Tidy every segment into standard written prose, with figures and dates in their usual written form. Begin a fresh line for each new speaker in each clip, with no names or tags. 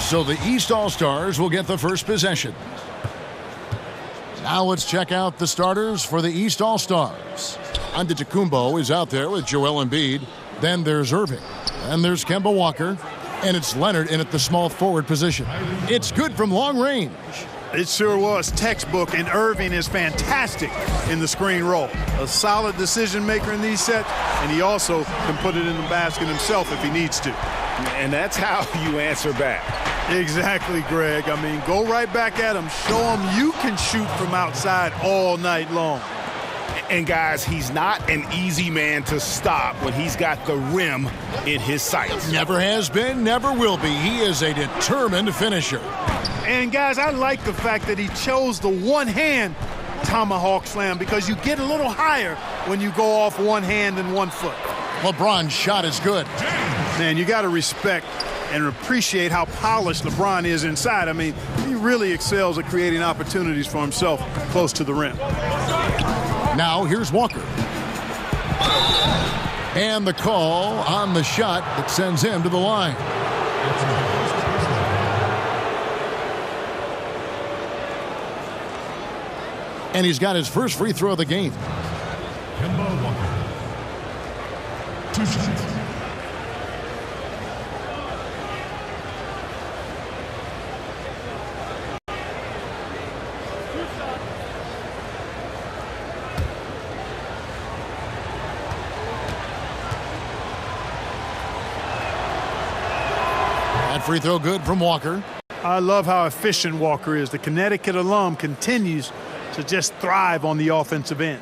So the East All-Stars will get the first possession. Now let's check out the starters for the East All-Stars. Antetokounmpo is out there with Joel Embiid. Then there's Irving. And there's Kemba Walker. And it's Leonard in at the small forward position. It's good from long range.
It sure was textbook, and Irving is fantastic in the screen roll. A solid decision maker in these sets, and he also can put it in the basket himself if he needs to.
And that's how you answer back.
Exactly, Greg. I mean, go right back at him. Show him you can shoot from outside all night long.
And guys, he's not an easy man to stop when he's got the rim in his sights.
Never has been, never will be. He is a determined finisher.
And guys, I like the fact that he chose the one-hand tomahawk slam, because you get a little higher when you go off one hand and 1 foot.
LeBron's shot is good.
Man, you got to respect and appreciate how polished LeBron is inside. I mean, he really excels at creating opportunities for himself close to the rim.
Now here's Walker. And the call on the shot that sends him to the line. And he's got his first free throw of the game.
Kemba Walker. 2 shots.
That free throw good from Walker.
I love how efficient Walker is. The Connecticut alum continues to just thrive on the offensive end.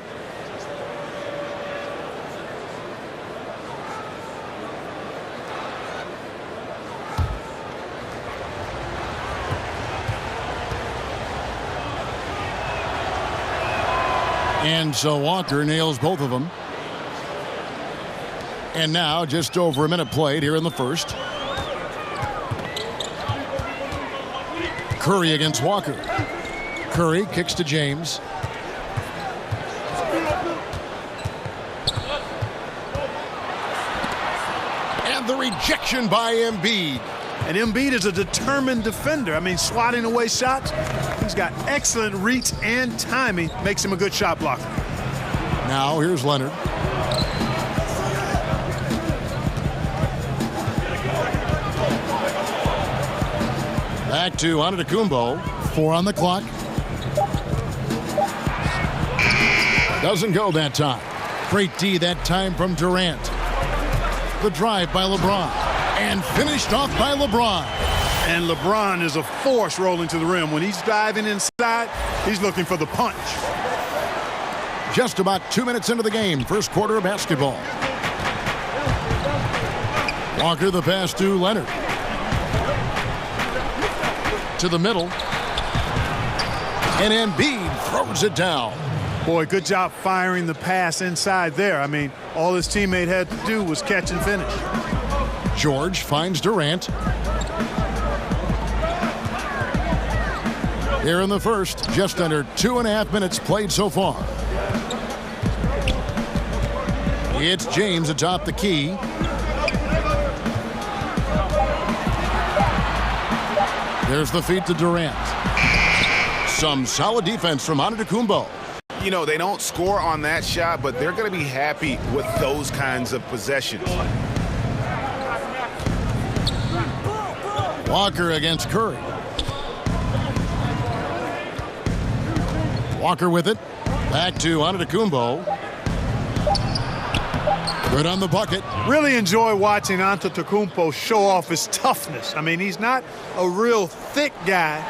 And so Walker nails both of them. And now just over a minute played here in the first. Curry against Walker. Curry kicks to James. And the rejection by Embiid.
And Embiid is a determined defender. I mean, swatting away shots. He's got excellent reach and timing. Makes him a good shot blocker.
Now here's Leonard. Back to Antetokounmpo. 4 on the clock. Doesn't go that time. Great D that time from Durant. The drive by LeBron. And finished off by LeBron.
And LeBron is a force rolling to the rim. When he's diving inside, he's looking for the punch.
Just about 2 minutes into the game. First quarter of basketball. Walker the pass to Leonard. To the middle. And Embiid throws it down.
Boy, good job firing the pass inside there. I mean, all his teammate had to do was catch and finish.
George finds Durant. Here in the first, just under 2.5 minutes played so far. It's James atop the key. There's the feed to Durant. Some solid defense from Antetokounmpo.
You know, they don't score on that shot, but they're going to be happy with those kinds of possessions.
Walker against Curry. Walker with it. Back to Antetokounmpo. Good on the bucket.
Really enjoy watching Antetokounmpo show off his toughness. I mean, he's not a real thick guy,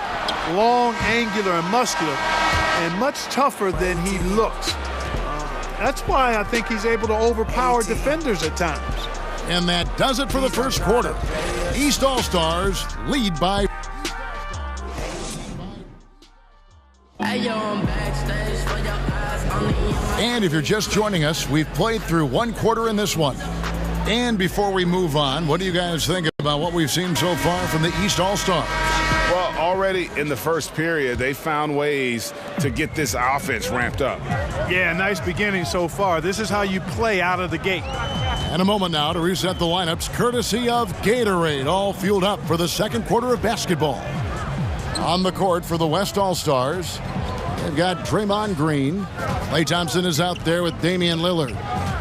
long, angular, and muscular, and much tougher than he looks. That's why I think he's able to overpower defenders at times.
And that does it for the first quarter. East All-Stars lead by... And if you're just joining us, we've played through 1 quarter in this one. And before we move on, what do you guys think about what we've seen so far from the East All-Stars?
Well, already in the first period, they found ways to get this offense ramped up.
Yeah, nice beginning so far. This is how you play out of the gate.
And a moment now to reset the lineups, courtesy of Gatorade, all fueled up for the second quarter of basketball. On the court for the West All-Stars, they've got Draymond Green. Klay Thompson is out there with Damian Lillard.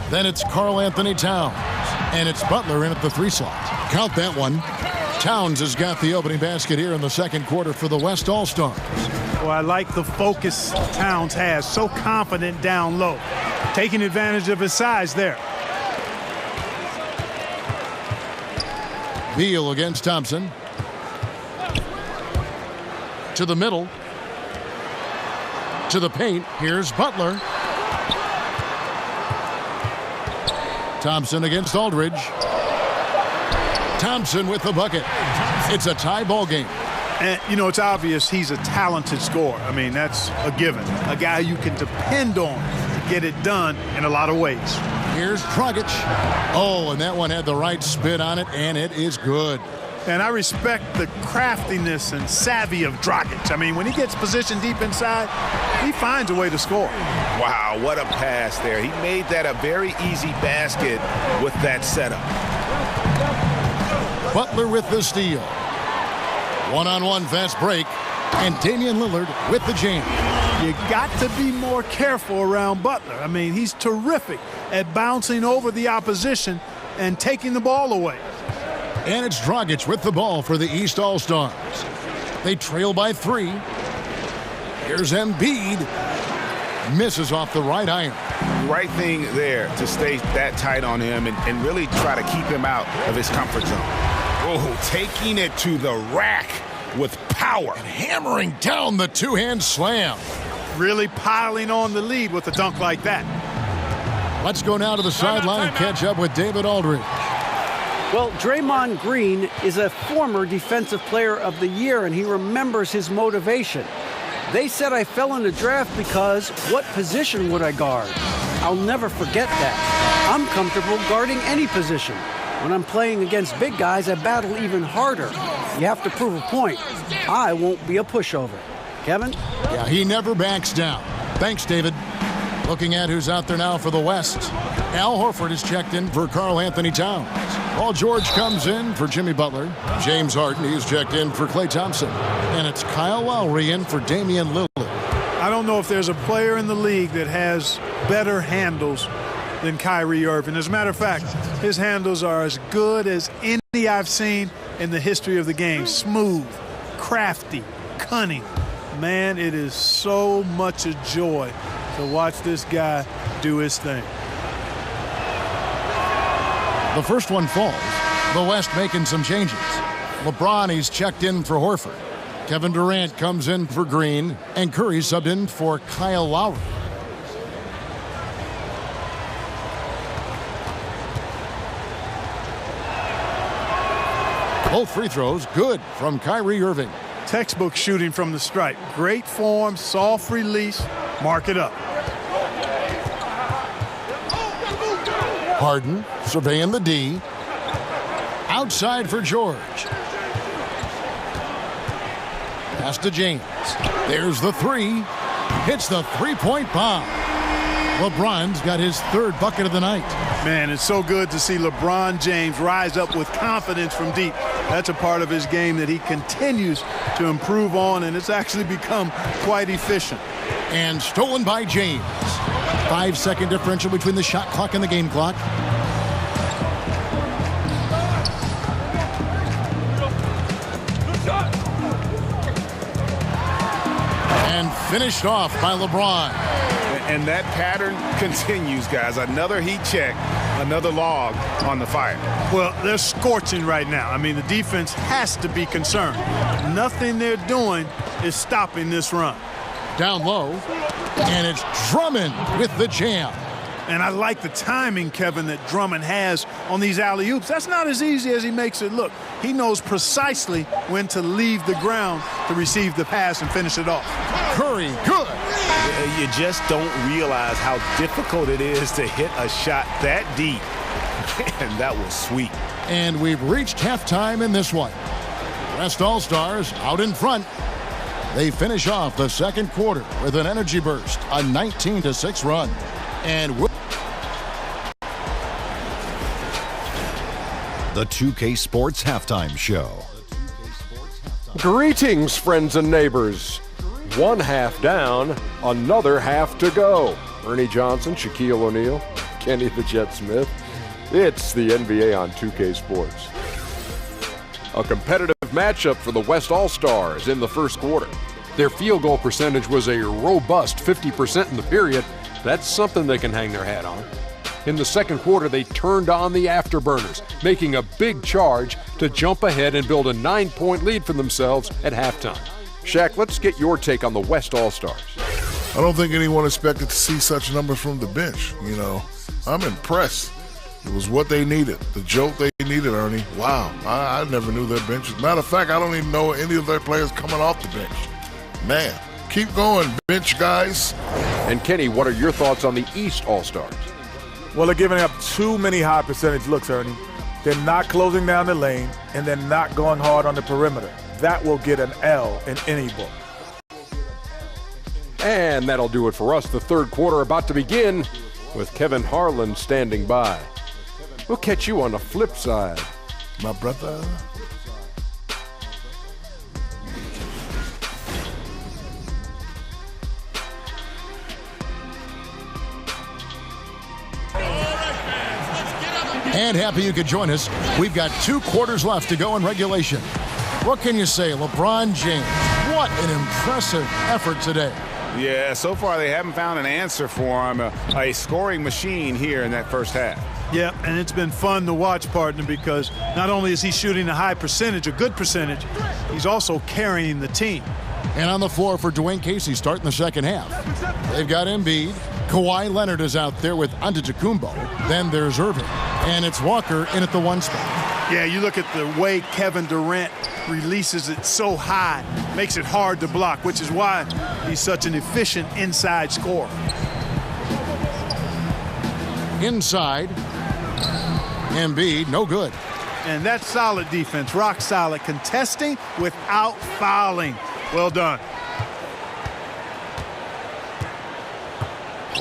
Then it's Karl Anthony Towns. And it's Butler in at the 3 slot. Count that one. Towns has got the opening basket here in the second quarter for the West All-Stars.
Well, I like the focus Towns has. So confident down low. Taking advantage of his size there.
Beal against Thompson. To the middle. To the paint. Here's Butler. Thompson against Aldridge. Thompson with the bucket. It's a tie ball game.
And, you know, it's obvious he's a talented scorer. I mean, that's a given. A guy you can depend on to get it done in a lot of ways.
Here's Dragic. Oh, and that one had the right spin on it, and it is good.
And I respect the craftiness and savvy of Dragic. I mean, when he gets positioned deep inside, he finds a way to score.
Wow, what a pass there. He made that a very easy basket with that setup.
Butler with the steal. One-on-one fast break, and Damian Lillard with the jam.
You got to be more careful around Butler. I mean, he's terrific at bouncing over the opposition and taking the ball away.
And it's Dragic with the ball for the East All-Stars. They trail by 3. Here's Embiid. Misses off the right iron.
Right thing there to stay that tight on him and really try to keep him out of his comfort zone. Oh, taking it to the rack with power.
And hammering down the two-hand slam.
Really piling on the lead with a dunk like that.
Let's go now to the sideline and catch up with David Aldridge.
Well, Draymond Green is a former Defensive Player of the Year, and he remembers his motivation. They said I fell in the draft because what position would I guard? I'll never forget that. I'm comfortable guarding any position. When I'm playing against big guys, I battle even harder. You have to prove a point. I won't be a pushover. Kevin?
Yeah, he never backs down. Thanks, David. Looking at who's out there now for the West. Al Horford is checked in for Karl Anthony Towns. Paul George comes in for Jimmy Butler. James Harden, he's checked in for Klay Thompson. And it's Kyle Lowry in for Damian Lillard.
I don't know if there's a player in the league that has better handles than Kyrie Irving. As a matter of fact, his handles are as good as any I've seen in the history of the game. Smooth, crafty, cunning. Man, it is so much a joy to watch this guy do his thing.
The first one falls. The West making some changes. LeBron, he's checked in for Horford. Kevin Durant comes in for Green, and Curry subbed in for Kyle Lowry. Both free throws good from Kyrie Irving.
Textbook shooting from the stripe. Great form, soft release. Mark it up.
Harden surveying the D. Outside for George. Pass to James. There's the 3. Hits the three-point bomb. LeBron's got his 3rd bucket of the night.
Man, it's so good to see LeBron James rise up with confidence from deep. That's a part of his game that he continues to improve on, and it's actually become quite efficient.
And stolen by James. 5-second differential between the shot clock and the game clock. And finished off by LeBron.
And that pattern continues, guys. Another heat check, another log on the fire.
Well, they're scorching right now. I mean, the defense has to be concerned. Nothing they're doing is stopping this run.
Down low, and it's Drummond with the jam.
And I like the timing, Kevin, that Drummond has on these alley-oops. That's not as easy as he makes it look. He knows precisely when to leave the ground to receive the pass and finish it off.
Curry, good.
You just don't realize how difficult it is to hit a shot that deep. And that was sweet.
And we've reached halftime in this one. West All-Stars out in front. They finish off the second quarter with an energy burst, a 19-6 run. And
the 2K Sports Halftime Show.
Greetings, friends and neighbors. One half down, another half to go. Ernie Johnson, Shaquille O'Neal, Kenny the Jet Smith. It's the NBA on 2K Sports. A competitive matchup for the West All-Stars in the first quarter. Their field goal percentage was a robust 50% in the period. That's something they can hang their hat on. In the second quarter, they turned on the afterburners, making a big charge to jump ahead and build a 9-point lead for themselves at halftime. Shaq, let's get your take on the West All-Stars.
I don't think anyone expected to see such numbers from the bench. You know, I'm impressed. It was what they needed, the jolt they needed, Ernie. Wow, I never knew their bench. As a matter of fact, I don't even know any of their players coming off the bench. Man, keep going, bench guys.
And Kenny, what are your thoughts on the East All-Stars?
Well, they're giving up too many high percentage looks, Ernie. They're not closing down the lane, and they're not going hard on the perimeter. That will get an L in any book.
And that'll do it for us. The third quarter about to begin with Kevin Harlan standing by. We'll catch you on the flip side,
my brother.
And happy you could join us. We've got 2 quarters left to go in regulation. What can you say, LeBron James? What an impressive effort today.
Yeah, so far they haven't found an answer for him. A scoring machine here in that first half.
Yeah, and it's been fun to watch, partner, because not only is he shooting a high percentage, a good percentage, he's also carrying the team.
And on the floor for Dwayne Casey starting the second half. They've got Embiid. Kawhi Leonard is out there with Antetokounmpo. Then there's Irving. And it's Walker in at the 1 spot.
Yeah, you look at the way Kevin Durant releases it so high, makes it hard to block, which is why he's such an efficient inside scorer.
Inside, Embiid, no good.
And that's solid defense, rock solid, contesting without fouling. Well done.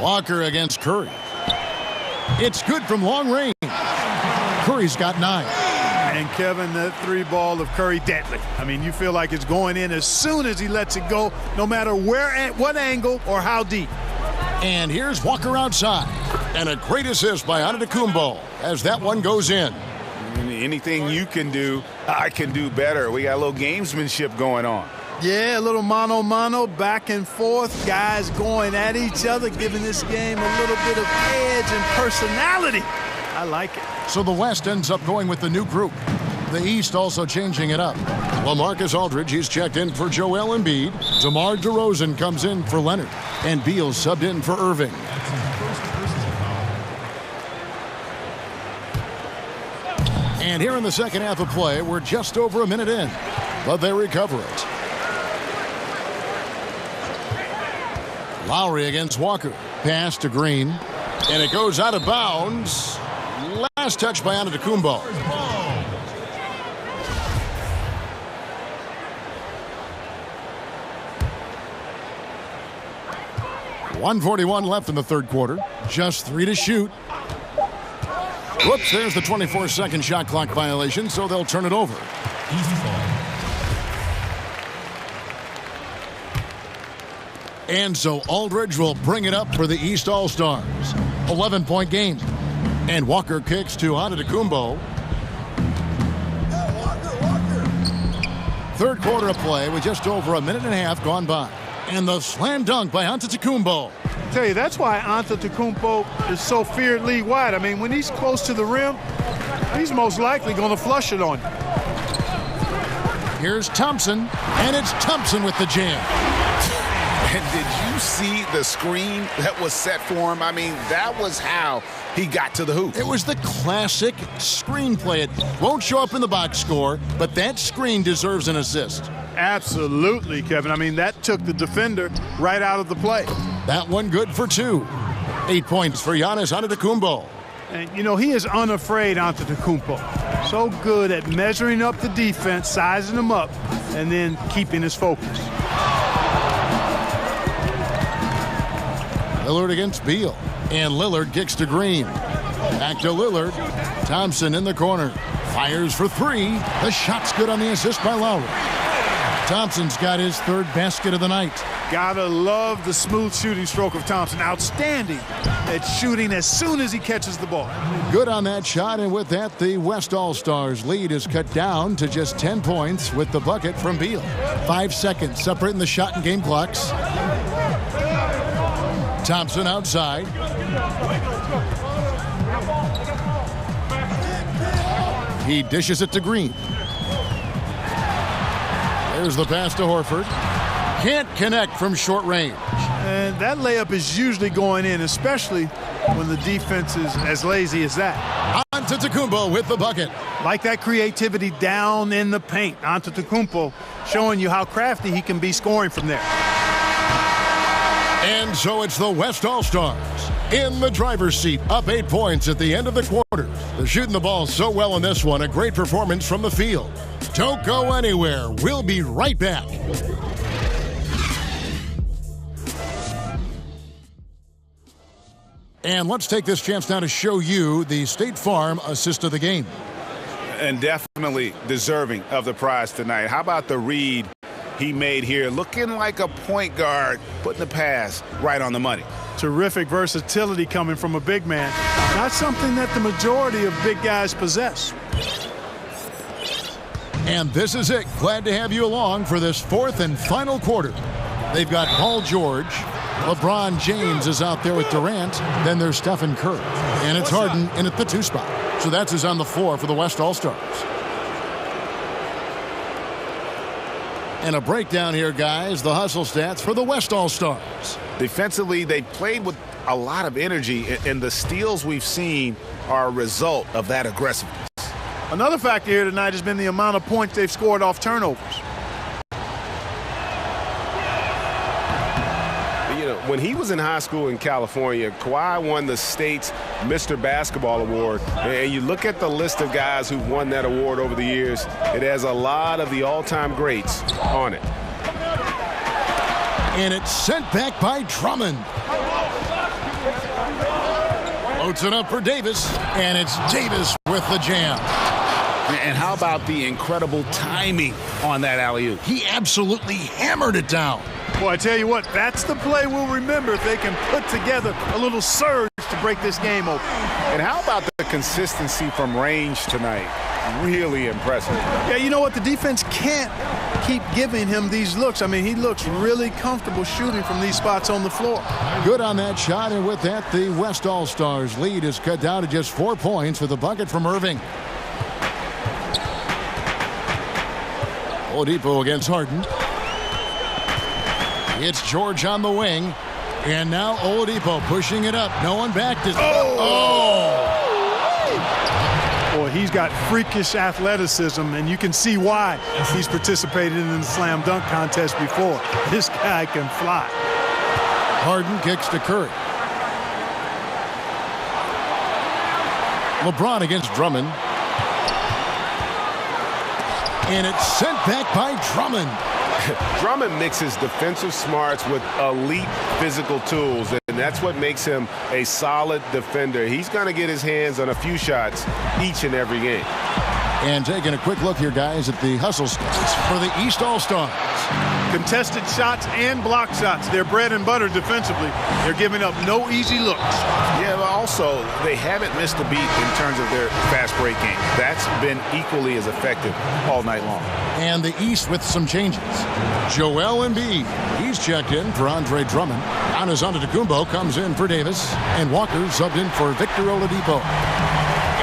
Walker against Curry. It's good from long range. Curry's got 9.
And Kevin, that 3 ball of Curry, deadly. I mean, you feel like it's going in as soon as he lets it go, no matter where, at what angle, or how deep.
And here's Walker outside. And a great assist by Antetokounmpo as that one goes in.
Anything you can do, I can do better. We got a little gamesmanship going on.
Yeah, a little mano-mano, back and forth, guys going at each other, giving this game a little bit of edge and personality. I like it.
So the West ends up going with the new group. The East also changing it up. LaMarcus Aldridge, he's checked in for Joel Embiid. DeMar DeRozan comes in for Leonard. And Beal subbed in for Irving. And here in the second half of play, we're just over a minute in. But they recover it. Lowry against Walker. Pass to Green. And it goes out of bounds. Last touch by Antetokounmpo. 1:41 left in the third quarter. Just 3 to shoot. Whoops, there's the 24-second shot clock violation, so they'll turn it over. And so Aldridge will bring it up for the East All-Stars. 11-point game. And Walker kicks to Antetokounmpo. Third quarter of play with just over a minute and a half gone by. And the slam dunk by Antetokounmpo.
I tell you, that's why Antetokounmpo is so feared league wide. I mean, when he's close to the rim, he's most likely going to flush it on you.
Here's Thompson, and it's Thompson with the jam.
And did you see the screen that was set for him? I mean, that was how he got to the hoop.
It was the classic screenplay. It won't show up in the box score, but that screen deserves an assist.
Absolutely, Kevin. I mean, that took the defender right out of the play.
That one good for 2. 8 points for Giannis Antetokounmpo.
And, you know, he is unafraid, Antetokounmpo. So good at measuring up the defense, sizing them up, and then keeping his focus.
Lillard against Beal. And Lillard kicks to Green. Back to Lillard. Thompson in the corner. Fires for three. The shot's good on the assist by Lowry. Thompson's got his third basket of the night.
Gotta love the smooth shooting stroke of Thompson. Outstanding at shooting as soon as he catches the ball.
Good on that shot, and with that, the West All-Stars lead is cut down to just 10 points with the bucket from Beal. 5 seconds separating the shot and game clocks. Thompson outside. He dishes it to Green. There's the pass to Horford. Can't connect from short range.
And that layup is usually going in, especially when the defense is as lazy as that.
Antetokounmpo with the bucket.
Like that creativity down in the paint. Antetokounmpo showing you how crafty he can be scoring from there.
And so it's the West All-Stars in the driver's seat, up 8 points at the end of the quarter. They're shooting the ball so well in this one. A great performance from the field. Don't go anywhere. We'll be right back. And let's take this chance now to show you the State Farm assist of the game.
And definitely deserving of the prize tonight. How about the read he made here? Looking like a point guard, putting the pass right on the money.
Terrific versatility coming from a big man. Not something that the majority of big guys possess.
And this is it. Glad to have you along for this fourth and final quarter. They've got Paul George. LeBron James is out there with Durant. Then there's Stephen Curry. And it's Harden in at the 2 spot. So that's who's on the floor for the West All-Stars. And a breakdown here, guys. The hustle stats for the West All-Stars.
Defensively, they played with a lot of energy, and the steals we've seen are a result of that aggressiveness.
Another factor here tonight has been the amount of points they've scored off turnovers.
You know, when he was in high school in California, Kawhi won the state's Mr. Basketball Award. And you look at the list of guys who won that award over the years, it has a lot of the all-time greats on it.
And it's sent back by Drummond. Floats it up for Davis, and it's Davis with the jam.
And how about the incredible timing on that alley-oop?
He absolutely hammered it down.
Boy, I tell you what, that's the play we'll remember if they can put together a little surge to break this game open.
And how about the consistency from range tonight? Really impressive.
Yeah, you know what? The defense can't keep giving him these looks. I mean, he looks really comfortable shooting from these spots on the floor.
Good on that shot, and with that, the West All-Stars lead is cut down to just 4 points with a bucket from Irving. Oladipo against Harden. It's George on the wing. And now Oladipo pushing it up. No one backed it.
Boy, he's got freakish athleticism, and you can see why he's participated in the slam dunk contest before. This guy can fly.
Harden kicks to Curry. LeBron against Drummond. And it's sent back by Drummond.
Drummond mixes defensive smarts with elite physical tools, and that's what makes him a solid defender. He's going to get his hands on a few shots each and every game.
And taking a quick look here, guys, at the hustle stats for the East All-Stars.
Contested shots and block shots. They're bread and butter defensively. They're giving up no easy looks.
Yeah, but also, they haven't missed a beat in terms of their fast break game. That's been equally as effective all night long.
And the East with some changes. Joel Embiid, he's checked in for Andre Drummond. Giannis Antetokounmpo comes in for Davis. And Walker subbed in for Victor Oladipo.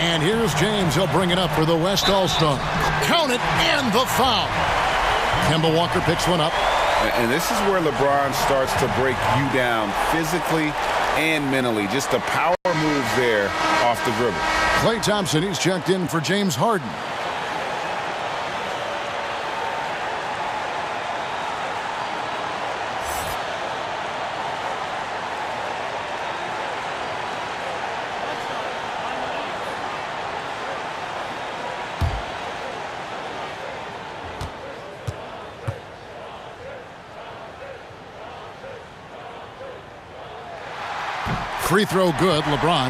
And here's James. He'll bring it up for the West All-Stars. Count it, and the foul. Kemba Walker picks one up.
And this is where LeBron starts to break you down physically and mentally. Just the power moves there off the dribble.
Klay Thompson, he's checked in for James Harden. Free throw good, LeBron.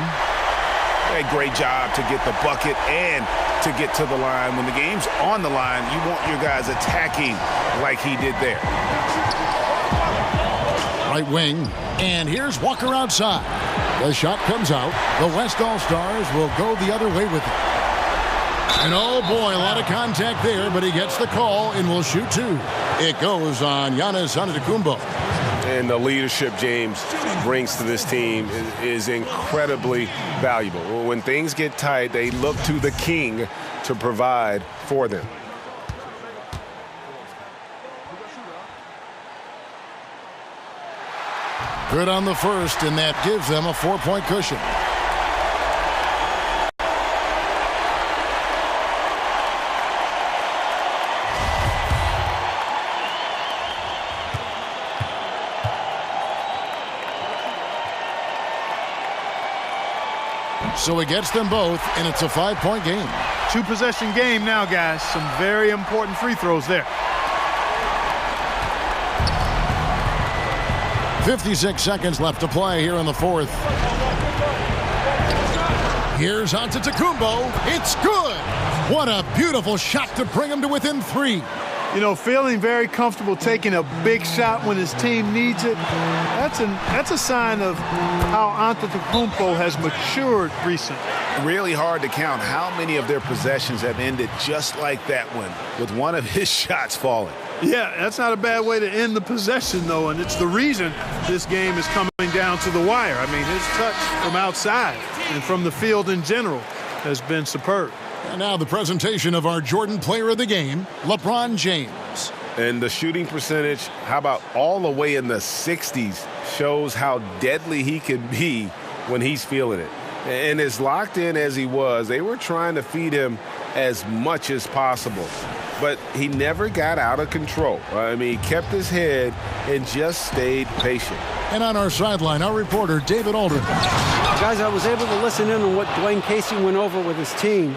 A great job to get the bucket and to get to the line. When the game's on the line, you want your guys attacking like he did there.
Right wing, and here's Walker outside. The shot comes out. The West All-Stars will go the other way with it. And oh boy, a lot of contact there, but he gets the call and will shoot two. It goes on Giannis Antetokounmpo.
And the leadership James brings to this team is incredibly valuable. When things get tight, they look to the king to provide for them.
Good on the first, and that gives them a 4-point cushion. So he gets them both, and it's a 5-point game.
2-possession game now, guys. Some very important free throws there.
56 seconds left to play here in the fourth. Here's Antetokounmpo. It's good. What a beautiful shot to bring him to within 3.
You know, feeling very comfortable taking a big shot when his team needs it. That's a sign of how Antetokounmpo has matured recently.
Really hard to count how many of their possessions have ended just like that one, with one of his shots falling.
Yeah, that's not a bad way to end the possession, though, and it's the reason this game is coming down to the wire. I mean, his touch from outside and from the field in general has been superb.
And now the presentation of our Jordan Player of the Game, LeBron James.
And the shooting percentage, how about all the way in the 60s, shows how deadly he can be when he's feeling it. And as locked in as he was, they were trying to feed him as much as possible. But he never got out of control. I mean, he kept his head and just stayed patient.
And on our sideline, our reporter, David Aldridge.
Guys, I was able to listen in on what Dwayne Casey went over with his team.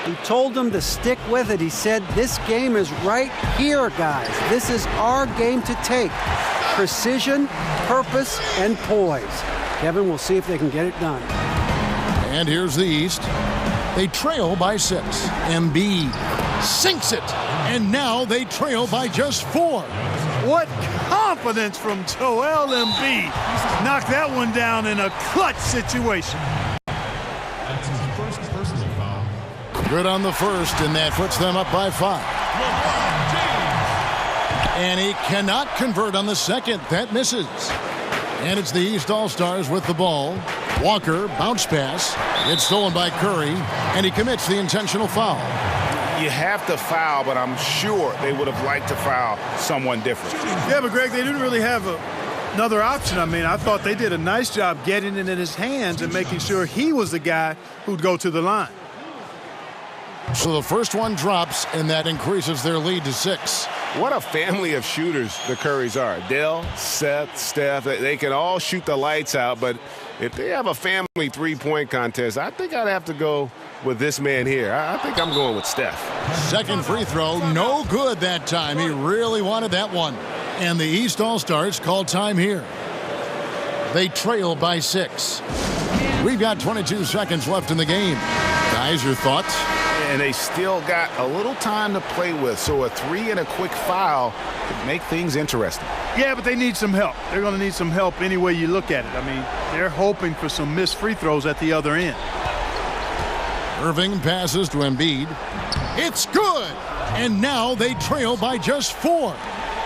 He told them to stick with it. He said, this game is right here, guys. This is our game to take. Precision, purpose, and poise. Kevin, we'll see if they can get it done.
And here's the East. They trail by 6. Embiid sinks it. And now they trail by just 4.
What confidence from Joel Embiid. Knocked that one down in a clutch situation.
That's his first personal foul.
Good on the first, and that puts them up by 5. And he cannot convert on the second. That misses. And it's the East All-Stars with the ball. Walker, bounce pass. It's stolen by Curry, and he commits the intentional foul.
You have to foul, but I'm sure they would have liked to foul someone different.
Yeah, but Greg, they didn't really have another option. I mean, I thought they did a nice job getting it in his hands and making sure he was the guy who'd go to the line.
So the first one drops, and that increases their lead to 6.
What a family of shooters the Currys are. Dell, Seth, Steph, they can all shoot the lights out, but if they have a family three-point contest, I think I'd have to go with this man here. I think I'm going with Steph.
Second free throw, no good that time. He really wanted that one. And the East All-Stars call time here. They trail by 6. We've got 22 seconds left in the game. Guys, your thoughts?
And they still got a little time to play with, so a 3 and a quick foul could make things interesting.
Yeah, but they need some help. They're going to need some help any way you look at it. I mean, they're hoping for some missed free throws at the other end.
Irving passes to Embiid. It's good! And now they trail by just 4.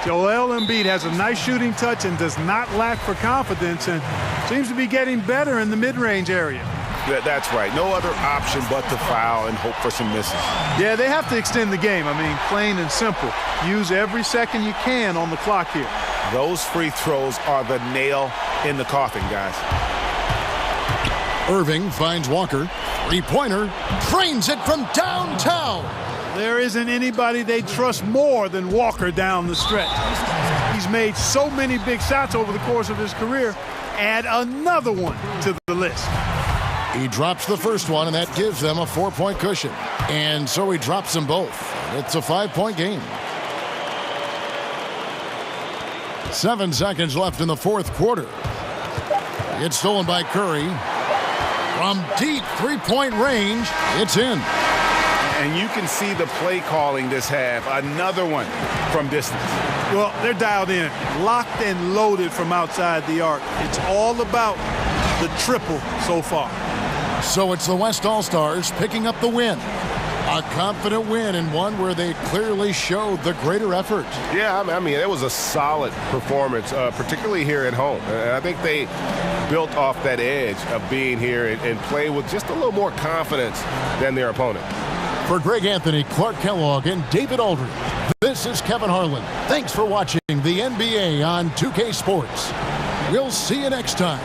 Joel Embiid has a nice shooting touch and does not lack for confidence and seems to be getting better in the mid-range area.
That's right. No other option but to foul and hope for some misses.
Yeah, they have to extend the game. I mean, plain and simple. Use every second you can on the clock here.
Those free throws are the nail in the coffin, guys.
Irving finds Walker. Three-pointer. Drains it from downtown.
There isn't anybody they trust more than Walker down the stretch. He's made so many big shots over the course of his career. Add another one to the list.
He drops the first one, and that gives them a 4-point cushion. And so he drops them both. It's a 5-point game. 7 seconds left in the fourth quarter. It's stolen by Curry. From deep three-point range, it's in.
And you can see the play calling this half. Another one from distance.
Well, they're dialed in, locked and loaded from outside the arc. It's all about the triple so far.
So it's the West All-Stars picking up the win. A confident win, and one where they clearly showed the greater effort.
Yeah, I mean, it was a solid performance, particularly here at home. And I think they built off that edge of being here and play with just a little more confidence than their opponent.
For Greg Anthony, Clark Kellogg, and David Aldridge, this is Kevin Harlan. Thanks for watching the NBA on 2K Sports. We'll see you next time.